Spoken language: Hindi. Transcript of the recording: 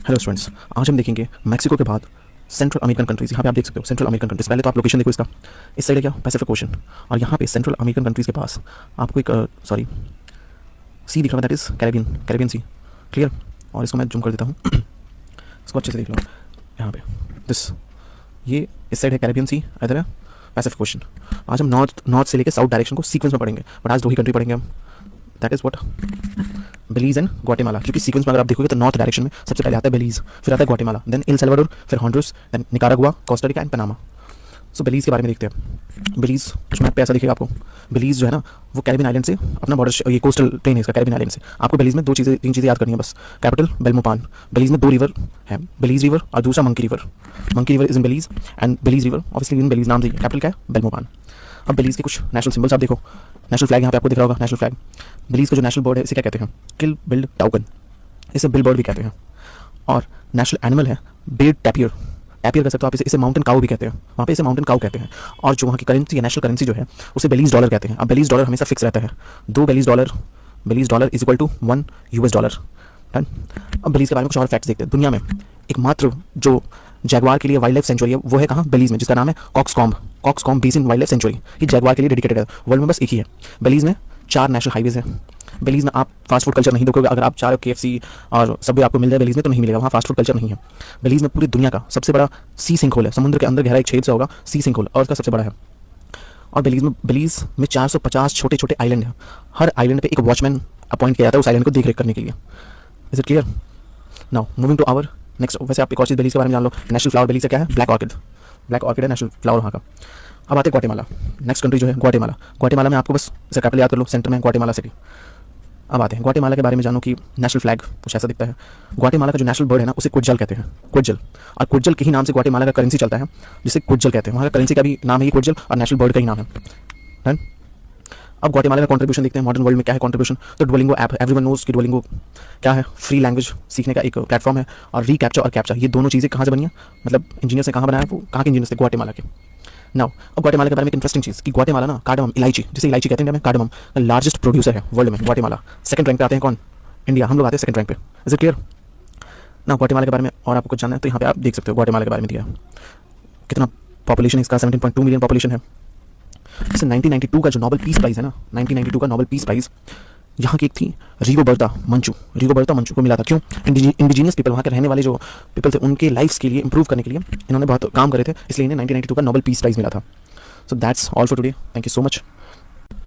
हेलो स्टूडेंट्स, आज हम देखेंगे मैक्सिको के बाद सेंट्रल अमेरिकन कंट्रीज। यहाँ पे आप देख सकते हो सेंट्रल अमेरिकन कंट्रीज। पहले तो आप लोकेशन देखो इसका, इस साइड है क्या पैसिफिक ओशन, और यहाँ पे सेंट्रल अमेरिकन कंट्रीज के पास आपको एक सी दिख रहा है, that is Caribbean sea. Clear. और इसको मैं जूम कर देता हूँ इसको अच्छे से देख लो। यहाँ पे ये इस साइड है कैरेबियन सी, इधर है पैसिफिक ओशन। आज हम नॉर्थ से लेकर साउथ डायरेक्शन को सीक्वेंस में पढ़ेंगे, बट आज दो ही कंट्री पढ़ेंगे हम, that is what Belize and Guatemala. क्योंकि सीक्वेंस में अगर आप देखोगे तो नॉर्थ डायरेक्शन में सबसे पहले आता है बेलीज, फिर आता है ग्वाटेमाला, देन एल सल्वाडोर, फिर Honduras, then Nicaragua, Costa Rica and Panama. So Belize के बारे में देखते हैं। बेलीज कुछ मैप पे ऐसा दिखेगा आपको। बेलीज जो है ना वो कैरिबियन आइलैंड से अपना बॉर्डर, ये कोस्टल प्लेन है इसका कैरिबियन आइलैंड से। आपको बेलीज में तीन चीज़ें याद करनी है बस। कैपिटल बेल्मोपान, बेलीज में दो रिवर है, बेलीज रिवर और दूसरा monkey river. Monkey river is in Belize and Belize river obviously in Belize नाम से। कैपिटल क्या है? बेल्मोपान। अब बेलीज के कुछ नेशनल सिंबल्स आप देखो। नेशनल फ्लैग यहाँ पे आपको दिख रहा होगा, नेशनल फ्लैग। बेलीज का जो नेशनल बर्ड है इसे क्या कहते हैं? किल बिल्ड टाउकन, इसे बिल बर्ड भी कहते हैं। और नेशनल एनिमल है बेड टैपियर। टैपियर कर सकते हो आप इसे माउंटेन काउ भी कहते हैं, वहाँ पे इसे माउंटेन काउ कहते हैं। और जो वहाँ की करेंसी है, नेशनल करेंसी जो है उसे बेलीज डॉलर कहते हैं। अब बेलीज डॉलर हमेशा फिक्स रहता है, 2 Belize dollar is equal to 1 US dollar. Done. अब बेलीज के बारे में कुछ और फैक्ट्स देखते हैं। दुनिया में एकमात्र जो जैगवार के लिए वाइल्ड लाइफ सेंचुरी है वो है कहाँ? बेलीज में, जिसका नाम है Cockscomb Basin Wildlife Sanctuary. ये जैगवार के लिए डेडिकेटेड है, वर्ल्ड में बस एक ही है। बेलीज में 4 नेशनल हाईवेज हैं। बेलीज में आप फास्ट फूड कल्चर नहीं देखोगे। अगर आप चाहे KFC और सब आपको मिल जाए बेलीज में तो नहीं मिलेगा, वहाँ फास्ट फूड कल्चर नहीं है। बेलीज में पूरी दुनिया का सबसे बड़ा सी सिंक होल है, समुद्र के अंदर गहरा एक छेद से होगा सी सिंक होल, और उसका सबसे बड़ा है। और बेलीज में 450 छोटे छोटे आइलैंड हैं। हर आइलैंड पे एक वॉचमैन अपॉइंट किया जाता है उस आइलैंड को देख रेख करने के लिए। Is it clear? Now moving to our next. वैसे आप एक और चीज़ बेलीज के बारे में जान लो। नेशनल फ्लावर बेलीज का क्या है? ब्लैक ऑर्किड है नेशनल फ्लावर वहाँ का। अब आते हैं ग्वाटेमाला, नेक्स्ट कंट्री जो है ग्वाटेमाला में आपको बस इसे कैपिटल याद कर लो, सेंटर में ग्वाटेमाला सिटी। अब आते हैं ग्वाटेमाला के बारे में जानो कि नेशनल फ्लैग कुछ ऐसा दिखता है। ग्वाटेमाला का जो नेशनल बर्ड है ना उसे क्विटजल कहते हैं, क्विटजल। और क्विटजल के ही नाम से ग्वाटेमाला का करेंसी चलता है, जिसे क्विटजल कहते हैं। वहाँ का करेंसी का भी नाम है क्विटजल और नेशनल बर्ड का ही नाम है। डन। अब ग्वाटेमाला का कंट्रीब्यूशन देखते हैं मॉडर्न वर्ल्ड में क्या है कंट्रीब्यूशन। तो डुओलिंगो ऐप, एवरीवन नोज कि डुओलिंगो क्या है? फ्री लैंग्वेज सीखने का एक प्लेटफॉर्म है। और रीकैप्चा और कैप्चा, ये दोनों चीज़ें कहाँ से बनी है? मतलब इंजीनियर्स ने कहाँ बनाया? वो कहाँ के इंजीनियर्स थे? ग्वाटेमाला के। नाउ अब ग्वाटेमाला के बारे में एक इंटरेस्टिंग चीज़ कि ग्वाटेमाला ना कार्डमम, इलायची, जिसे इलायची कहते हैं, कार्डमम द लार्जेस्ट प्रोड्यूसर है वर्ल्ड में ग्वाटेमाला। सेकंड रैंक पे आते हैं कौन? इंडिया। हम लोग आते हैं सेकंड रैंक पे। Is it clear? ना ग्वाटेमाला के बारे में और आपको कुछ जानना है तो यहाँ पे आप देख सकते हो ग्वाटेमाला के बारे में दिया है। कितना पॉपुलेशन इसका? 17.2 मिलियन पॉपुलेशन है। जैसे 1992 का जो नोबेल पीस प्राइज़ है ना, 1992 का नोबेल पीस प्राइज़ यहाँ की एक थी रिगोबर्ता मंचू को मिला था। क्यों? इंडिजीनियस पीपल, वहाँ के रहने वाले जो पीपल थे, उनके लाइफ्स के लिए इंप्रूव करने के लिए इन्होंने बहुत काम करे थे, इसलिए इन्हें 1992 का नोबेल पीस प्राइज़ मिला था। So that's all for today. Thank you so much.